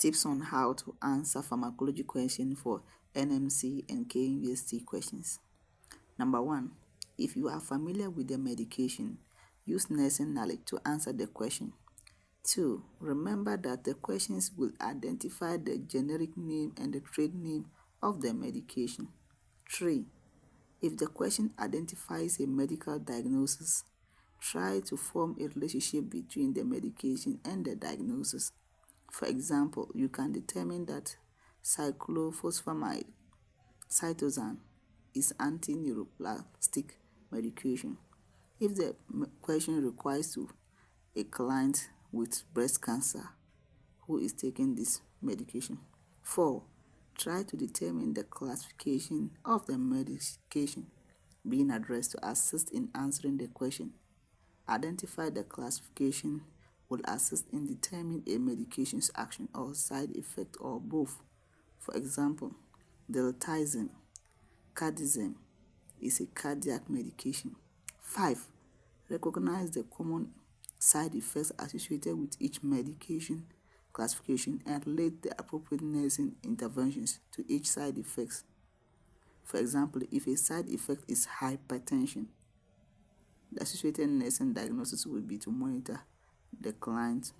Tips on how to answer pharmacology questions for N&MC and KNUST questions. Number 1. If you are familiar with the medication, use nursing knowledge to answer the question. 2. Remember that the questions will identify the generic name and the trade name of the medication. 3. If the question identifies a medical diagnosis, try to form a relationship between the medication and the diagnosis. For example, you can determine that cyclophosphamide cytosine is anti-neuroplastic medication if the question requires to a client with breast cancer who is taking this medication. 4. Try to determine the classification of the medication being addressed to assist in answering the question. Identify the classification will assist in determining a medication's action or side effect or both. For example, diltiazem, cardizem is a cardiac medication. 5. Recognize the common side effects associated with each medication classification and relate the appropriate nursing interventions to each side effects. For example, if a side effect is hypertension, the associated nursing diagnosis will be to monitor the client's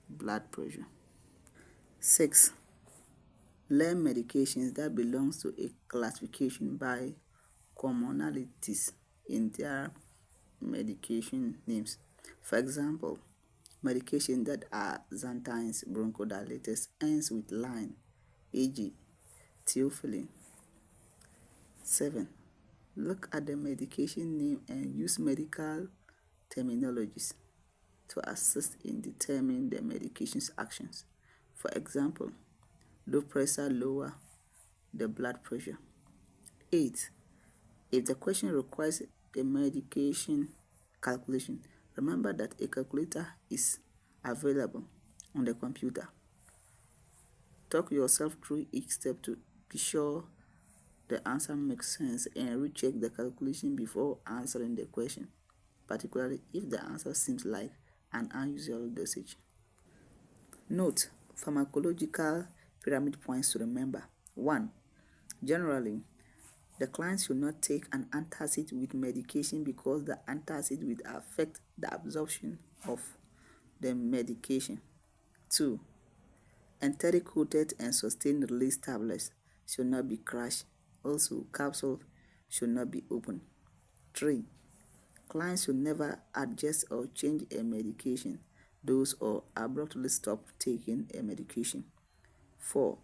blood pressure. 6. Learn medications that belongs to a classification by commonalities in their medication names. For example, medications that are xanthines bronchodilators ends with line, e.g. theophylline. 7. Look at the medication name and use medical terminologies to assist in determining the medication's actions. For example, low pressure lower the blood pressure. 8. If the question requires a medication calculation, remember that a calculator is available on the computer. Talk yourself through each step to be sure the answer makes sense and recheck the calculation before answering the question, particularly if the answer seems like an unusual dosage. Note: pharmacological pyramid points to remember. 1. Generally, the client should not take an antacid with medication because the antacid will affect the absorption of the medication. 2. Enteric-coated and sustained release tablets should not be crushed. Also, capsules should not be opened. 3. Clients should never adjust or change a medication dose or abruptly stop taking a medication. 4.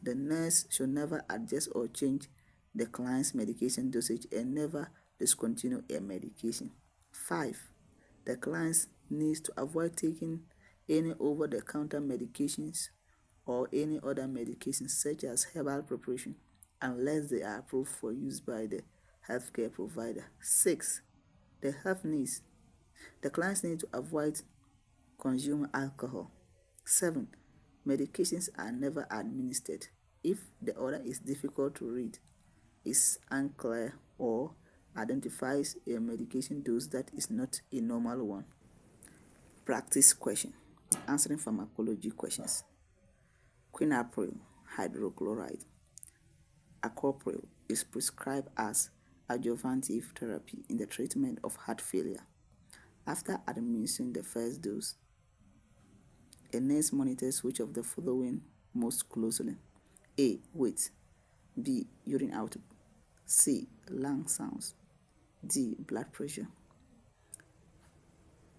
The nurse should never adjust or change the client's medication dosage and never discontinue a medication. 5. The client needs to avoid taking any over-the-counter medications or any other medications such as herbal preparation unless they are approved for use by the healthcare provider. 6. The health needs. The clients need to avoid consuming alcohol. 7. Medications are never administered if the order is difficult to read, is unclear, or identifies a medication dose that is not a normal one. Practice question. Answering pharmacology questions. Quinapril hydrochloride acopril is prescribed as adjuvantive therapy in the treatment of heart failure. After administering the first dose, a nurse monitors which of the following most closely: A. Weight, B. Urine output, C. Lung sounds, D. Blood pressure.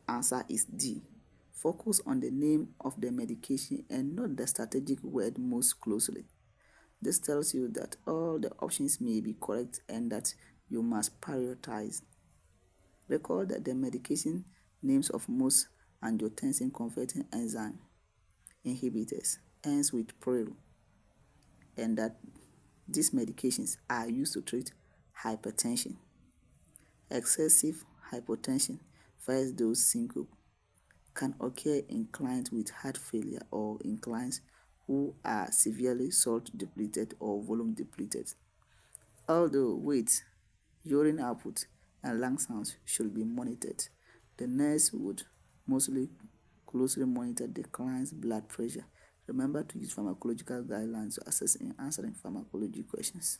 Answer is D. Focus on the name of the medication and not the strategic word most closely. This tells you that all the options may be correct and that you must prioritize. Recall that the medication names of most angiotensin-converting enzyme inhibitors ends with pril, and that these medications are used to treat hypertension, excessive hypotension, first dose syncope can occur in clients with heart failure or in clients who are severely salt depleted or volume depleted. Although weight, urine output, and lung sounds should be monitored, the nurse would mostly closely monitor the client's blood pressure. Remember to use pharmacological guidelines to assess in answering pharmacology questions.